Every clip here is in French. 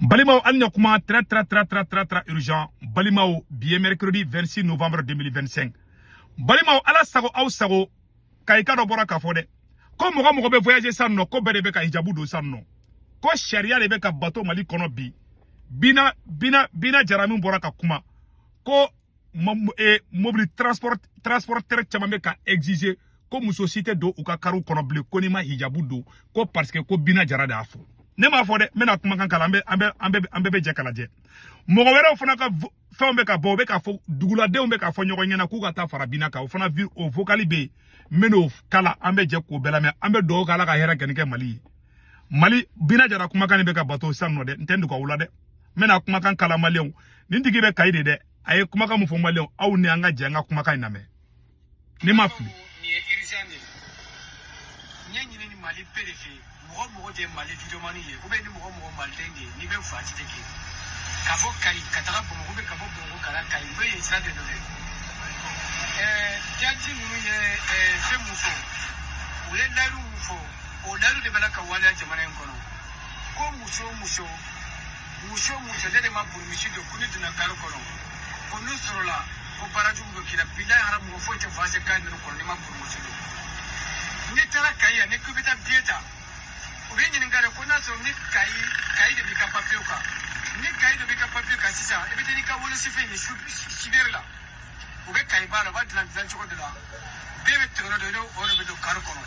Balimao Anyakuma très urgent. Balimao bien mercredi 26 novembre 2025. Balimao ala sago au sago kaika do bora kafode. Ko mogo be voyager sanno ko bere be ka hijabu do sanno. Ko sharia le be ka bateau Mali kono bi. Bina jarami bora ka kuma. Ko mobile transporteur chamame ka exiger ko mu société do uka karu kono ble ko ni ma hijabu do ko parce que ko bina jarada afo. Ne ma fode mena kuma kan kala ambe be je kala je mogo were fona ka fombe ka bobe ka fo dugula de ombe ka fo nyogo nyana ku ka ta farabina ka fona vir o vocali be meno kala ambe je ko bela me ambe do kala ka hera kenike mali bina jara kuma kan be ka bato sanno de ntendu ko wula de mena kuma kan kala malion nindigi be kayide de ay kuma kan mu fo malion aw ne anga je nga kuma kan na me ni ma fu ni irisande nyenyi ni mali perifi mogo de mali videomani ye ube ni mogo mali denge ni be fati teke kabo kai kataka bomo ube kabo bomo kala kai be isra de do jati mu ye femuso ule laru mufo o laru de bala ka wala jamana enkono ko muso de ma burmishi do kuni duna karo kono kunu sorola ko baraju do kila bila haram mo fo te fase kan no kono ni ma burmishi do ni tara kai ne kubita bieta ubenye ngare kuna so ni kai de bika papioka ni kai de bika papioka sisa ebite ni ka wona sife ni shiberla ube kai bala ba dilan choko de la bebe tono de oro be do karkono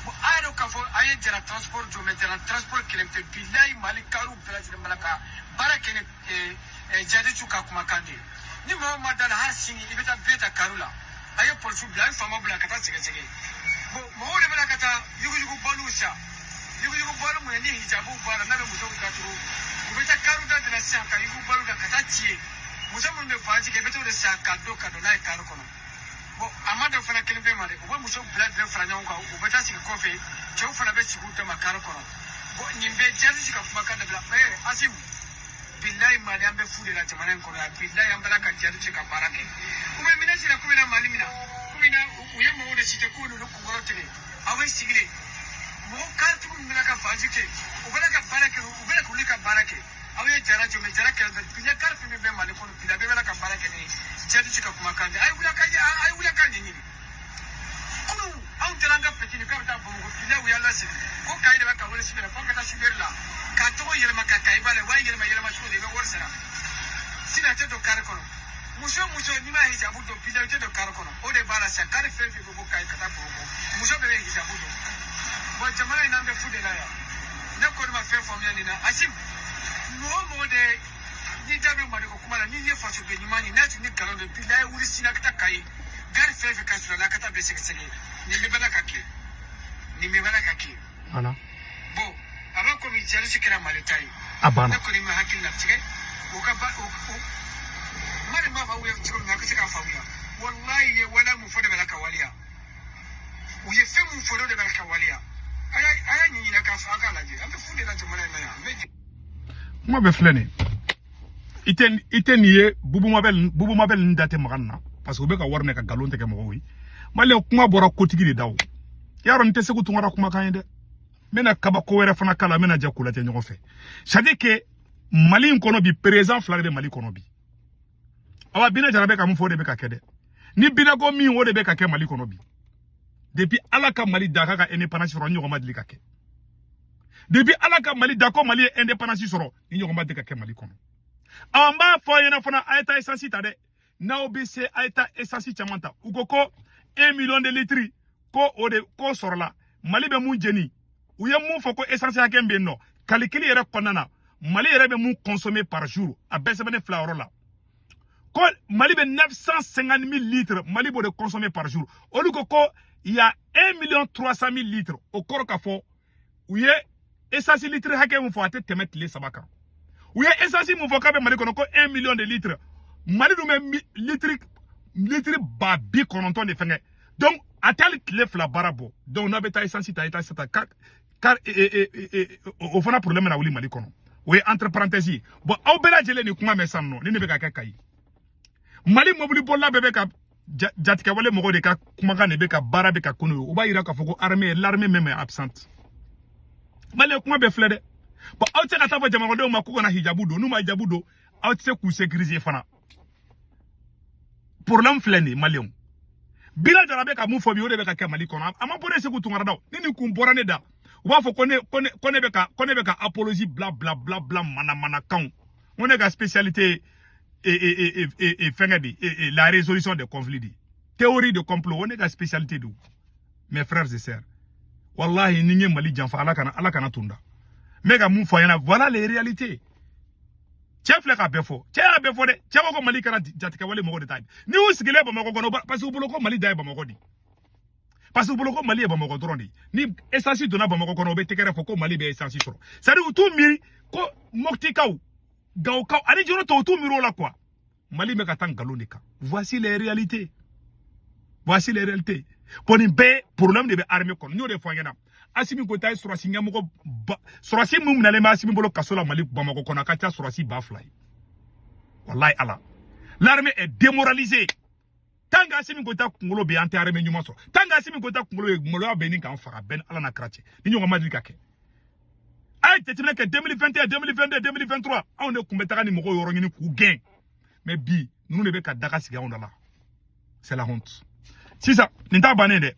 bo ayro ka fo aye jara transport jo me jara transport kilemte bilai mali karu bela jere malaka barake ne jade chuka kuma kande ni mo madala hasini ibeta beta karula aye polsu bla fama bla kata sege bo mo de bela kata yugu balusha yugu balu mo ni hijabu bala na be muso katuru ubeta karuda de la sanka yugu balu da katachi muso mo be faji ke beto de sanka do na karu kono bo amado fana kelimbe mare uba muso blood de franya ko ubeta sike kofe chew fana be sigu de makaru kono bo nyimbe jeli sika kuma kada bla asim billahi mali ambe fude la jamana kono billahi ambala ka jeli sika barake kuma mina sina kuma na mali mina uye mo de site ko no ko ngorote awe sigile mo kartu mina ka fajike ubela ka kulika barake awe jara jo me jara ka billahi kartu me be mali kono billahi be ka barake ni jeli sika kuma kande ay wula kande ni kunu au teranga petini ka ta bo ko billahi uya la sik ko kaide ba ka wala sibira ko ka ta sibirla ka to yelma ka kai bale wa yelma shude be worsara sina te do kar kono muso ni ma hijabu do billahi te do kar kono o de bala sa kar fefe bo kai ka ta bo muso be hijabu do bo jamana ina be fude la ya ne ko ma fe famia ni na asim mo de ni dabe ma ko kuma ni ye faso be ni mani na ni karo de billahi wuri sina ka ta kai gar fefe ka sura la ka ta be sege ni me bala ka ki ala bo aba ko mi jari sikira malitai abana ko ni ma hakil na tsige o ka ba o mari ma ba wuya tsiko na ka sika fawuya wallahi ye wala mu fode bala ka waliya o ye fe mu fode bala ka waliya aya ni na ka fa ka laje ambe fude la jamana na ya mo be flene iten ye bubu mabel ndate maganna parce que be ka warne ka galon teke mo wi male kuma bora kotigi de daw yaro nte segu tungara kuma kayende mena kaba ko were fana kala mena jakula te nyoko fe c'est que mali kono bi présent flag de mali kono bi awa bina jarabe ka mu fode be ka kede ni bina go mi wode be ka ke mali kono bi depuis alaka mali daka ka indépendance ro nyoko madli ka ke depuis alaka mali dako mali indépendance soro nyoko madli ka ke mali kono amba fo yena fana aita essence tade na obc aita essence chamanta ukoko 1 million de litres ko ode ko sorla mali be mu jeni uye mu foko essence hakembe no calcul yere konana mali yere be mu consommer par jour a besebene flawro la ko mali be 950 000 litres mali bo de consommer par jour oluko ko il y a 1 300 000 litres au koroka fo uye essence litres hakemu fo ate temet le sabaka uye essence mu fo kabe mali kono ko 1 million de litres mali do me litres ba bi kononton de fenge donc atel clé fla barabo donc na beta essence ta eta sata car o fana problème na wuli mali kono we entre parenthèses bon aw bela jele ni kuma mesanno ni ne be ka kai mali mobili bolla bebe ka jatika wale mogo de ka kuma ka ne be ka bara be ka kono o ba ira ka foko l'armée même est absente mali kuma be flede Bon, aw tɛ ka taa fɔ jamanadenw ma ko kana hijabu don n'u ma hijabu don aw tɛ se k'u sécuriser fana problème filɛ nin ye maliyɛnw Bila Jara bɛ ka mun fɔ bi o de bɛ ka kɛ Mali kɔnɔ a ma bɔ ne Seku Tunkara da ni nin kun bɔra ne da u b'a fɔ ko ne bɛ ka apologie bla bla bla bla mana kan on ne ka spécialité fɛngɛ de la résolution des conflits di théorie de complot on ne ka spécialité do mes frères et sœurs wallahi ni ye Mali janfa ala kana tunda mais ka mun fɔ ɲɛna voilà les réalités cɛ filɛ ka bɛɛ fɔ cɛ y'a bɛɛ fɔ dɛ cɛ ko Mali kɛra jatigɛwale mɔgɔ de ta ni y'u sigilen Bamakɔ kɔnɔ parce que u bolo ko Mali da ye Bamakɔ di parce que u bolo ko Mali ye Bamakɔ dɔrɔn de ni essence donna Bamakɔ kɔnɔ u bɛ tɛgɛrɛ fɔ ko Mali bɛ essence sɔrɔ c'est à dire u t'u miiri ko Moptikaw Gawkaw ani jɔyɔrɔ tɔw u t'u miiri o la quoi Mali bɛ ka taa nkalon de kan voici les réalités pour nin bɛɛ problème de bɛ armée kɔnɔ n y'o de fɔ an ɲɛna Assimi Goïta ye sɔrɔsi ɲɛmɔgɔ sɔrɔsi mun minɛlen bɛ Assimi bolo kaso la Mali Bamakɔ kɔnɔ a ka ca sɔrɔsi 2000 ye wallahi ala l'armée est démoralisée tant que Assimi Goïta kunkolo bɛ an tɛ armée ɲuman sɔrɔ tant que Assimi Goïta kunkolo ye maloya bɛ nin k'an faga bɛn ala na kira cɛ ni ɲɔgɔn ma deli ka kɛ a ye jateminɛ kɛ 2021 2022 2023 anw de kun bɛ taga ni mɔgɔw yɔrɔ ɲini k'u gɛn mais bi ninnu de bɛ ka daga sigi anw da la c'est la honte sisan nin t'a bannen dɛ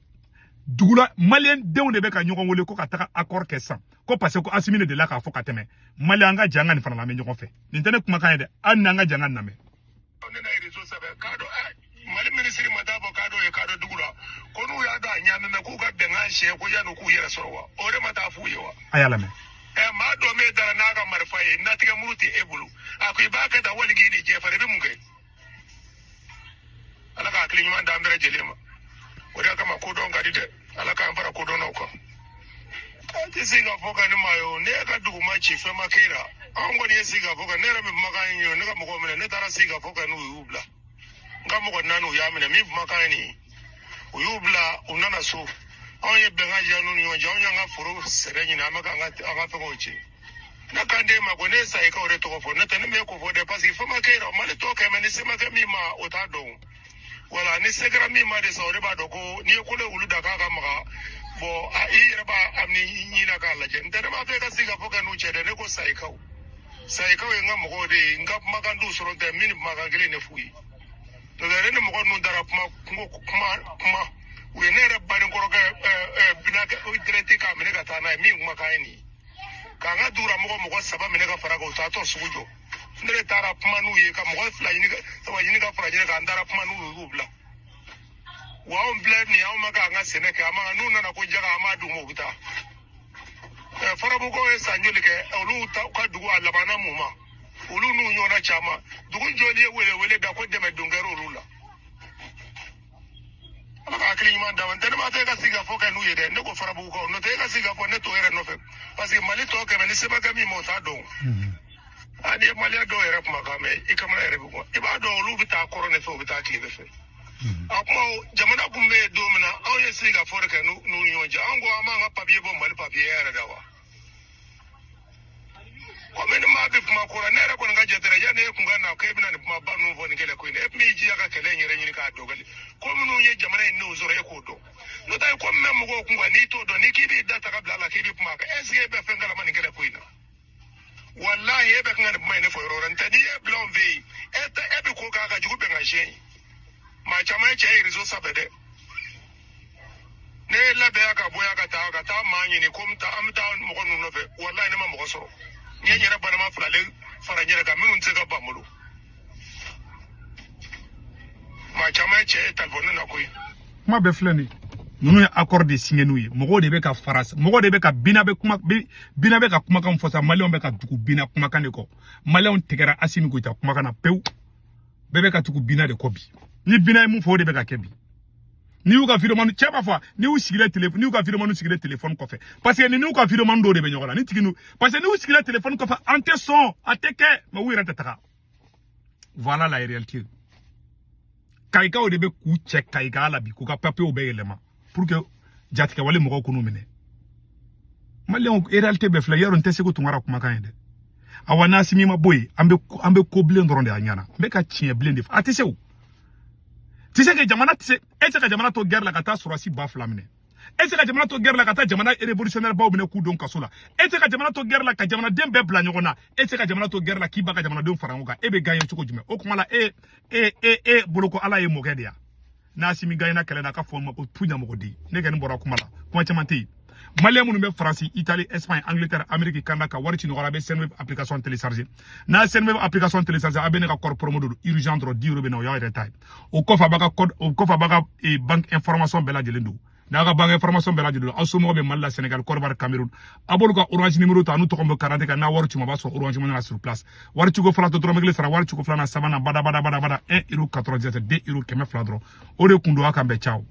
dugula malien denw de bɛ ka ɲɔgɔn wele ko ka taga accord kɛ san ko parce que Assimi de la k'a fɔ ka tɛmɛ malien an ka janga ni fana lamɛn ɲɔgɔn fɛ nin tɛ ne kumakan ye dɛ hali n'an ka janga lamɛn ne na réseau sɛbɛ k'a dɔn Mali ministre ma taa fɔ k'a dɔn ye k'a dɔn dugu la ko n'u y'a dɔn a ɲaamɛ k'u ka bɛnkan siɲɛ ko yan'u k'u yɛrɛ sɔrɔ wa o de ma taa f'u ye wa a y'a lamɛn maa dɔ min dara n'a ka marifa ye natigɛ muru tɛ e bolo a ko i b'a kɛ tan wali k'i ni jɛ fara i bɛ mun kɛ ala ka hakili ɲuman d'an bɛɛ lajɛlen ma o de kama kodɔn ka di dɛ ala k'an fara kodɔnnaw kan a tɛ se ka fɔ ka ne ma ye o ne ka dugu ma ci fɛn ma kɛ la anw kɔni ye se ka fɔ ka ne yɛrɛ bɛ kumakan in ye ne ka mɔgɔw minɛ ne taara se ka fɔ ka n'u y'u bila n ka mɔgɔ naani u y'a minɛ min kumakan ye nin ye u y'u bila u nana so anw ye bɛnkan jira n'u ni ɲɔgɔn cɛ anw y'an ka foro sɛnɛ ɲini an bɛ ka an ka fɛnw ci ne kan den ma ko ne ye sayikaw de tɔgɔ fɔ ne tɛ ne m'e ko fɔ dɛ parce que fɛn ma kɛ la Mali tɔ kɛ mɛ ni se ma kɛ min ma o t'a dɔn wala ni se kɛra min ma de sa o de b'a dɔn ko n'i ye kolo wulu da k'a ka maga bon i yɛrɛ b'a ni ɲina k'a lajɛ n tɛ ne b'a fɛ ka se ka fɔ ka n'u cɛ dɛ ne ko sayikaw ye n ka mɔgɔw de ye n ka kumakan t'u sɔrɔ tɛ min ni kumakan kelen de f'u ye donc ne ni mɔgɔ ninnu dara kuma u ye ne yɛrɛ badenkɔrɔkɛ binakɛ direct k'a minɛ ka taa n'a ye min kumakan ye nin ye k'an ka dugura mɔgɔ 3 minɛ ka fara kan u taatɔ sugu jɔ ne de taara kuma n'u ye ka mɔgɔ 2 ɲini ka fara ɲini kan n taara kuma n'u ye k'u bila wa anw filɛ nin anw ma k'an ka sɛnɛ kɛ an ma n'u nana ko jaga an b'a d'u ma u bɛ taa farabukaw ye san joli kɛ olu ka dugu a labanna mun ma olu n'u ɲɔgɔnna caman dugu joli ye wele da ko dɛmɛ don kɛra olu la ala ka hakili ɲuman d'a ma n tɛ ne ma fɛ ka sigi ka fɔ kɛ n'u ye dɛ ne ko farabukaw n'o tɛ e ka sigi ka fɔ ne t'o yɛrɛ nɔfɛ parce que Mali tɔ kɛmɛ ni seba kɛ min ma o t'a dɔn ni ye maliyɛn dɔw yɛrɛ kumakan mɛn i kamana yɛrɛ bɛ bɔ i b'a dɔn olu bɛ taa kɔrɔ ne fɛ u bɛ taa tile fɛ a kuma jamana kun bɛ yen don min na anw ye sigi ka fɔ de kɛ n'u ni ɲɔgɔn cɛ anw ko an b'an ka papiye bɔ Mali papiye yɛrɛ da wa komi ni maa bɛ kuma kɔrɔ ne yɛrɛ kɔni ka jate dɛ yanni e kun ka na ko e bɛna nin kuma ba ninnu fɔ nin kɛlɛ ko in na e tun b'i jija ka kɛlɛ in yɛrɛ ɲini k'a dɔgɔli ko minnu ye jamana in n'o sɔrɔ e k'o dɔn n'o tɛ ko min bɛ mɔgɔw kun kan n'i t'o dɔn n'i k'i b'i da ta ka bila a la k'i bɛ kuma kan est ce que e bɛ fɛn kalama nin kɛlɛ ko in na wallahi e bɛ kan ka nin kuma in ne fɔ yɔrɔ wɛrɛ ntɛ n'i ye bila anw fɛ yen e bɛ ko k'a ka jugu bɛn ka siyɛn ye maa caman ye cɛ ye réseau sanfɛ dɛ ne labɛn ka bɔ yan ka taa maa ɲini ko an bɛ taa mɔgɔ ninnu nɔfɛ wallahi ne ma mɔgɔ sɔrɔ n ye n yɛrɛ banama filalen fara n yɛrɛ kan minnu tɛ se ka ban bolo maa caman ye cɛ ye telefɔni na koyi kuma bɛɛ filɛ nin ninnu ye accord de signé n'u ye mɔgɔw de bɛ ka fara mɔgɔw de bɛ ka bina bɛ ka kumakan fɔ sa maliyɛnw bɛ ka tugu bina kumakan de kɔ maliyɛnw tigɛra Assimi Goïta kumakan na pewu bɛɛ bɛ ka tugu bina de kɔ bi ni bina ye mun fɔ o de bɛ ka kɛ bi ni y'u ka vidéoman cɛ b'a fɔ ni y'u ka vidéoman sigilen téléphone kɔfɛ parce que ni y'u ka vidéoman dɔw de bɛ ɲɔgɔn na ni tigi n'u parce que ni y'u sigilen téléphone kɔfɛ an tɛ sɔn a tɛ kɛ mais u yɛrɛ tɛ taga voilà la réalité kayikaw de bɛ k'u cɛ kayika la bi k'u ka papiyew bɛɛ yɛlɛma pour que jatigɛwale mɔgɔw k'u minɛ maliyɛnw réalité bɛɛ filɛ yarɔ n tɛ Seku Tunkara kumakan ye dɛ awa n'Assimi ma bɔ yen an bɛ ko bilen dɔrɔn de a ɲɛna n bɛ ka tiɲɛ bilen de fɔ a tɛ se o tɛ se ka jamana tɛ se e tɛ se ka jamana to guerre la ka taa sɔrɔsi 2000 minɛ Est-ce que jamana to guerre la kata jamana révolutionnaire ba obine ku don kaso la est-ce que jamana to guerre la ka jamana dem be bla nyona est-ce que jamana to guerre la ki ba ka jamana don farango e be gagne choko jume o kuma la boloko ala e mogedia na simi gagne na kele na ka fo ko punya mo di ne gani bora kuma la kuma chamante Malien munu be France Italie Espagne Angleterre Amérique Canada ka wari ci no be Senweb application télécharger na Senweb application télécharger abene ka kor promo do urgent dro 10 euro be no ya retay o kofa baga code o kofa baga e banque information bela jelendu daga banque information bela jelendu asumo be Mali Sénégal Côte Cameroun abolu ka orange numéro ta nu to ko 40 ka na wari ci mo ba so orange mo na sur place wari ci go fala to dro megle sara wari ci go fala na sabana bada 1 euro 97 2 euro keme fla dro o de kundo aka be ciao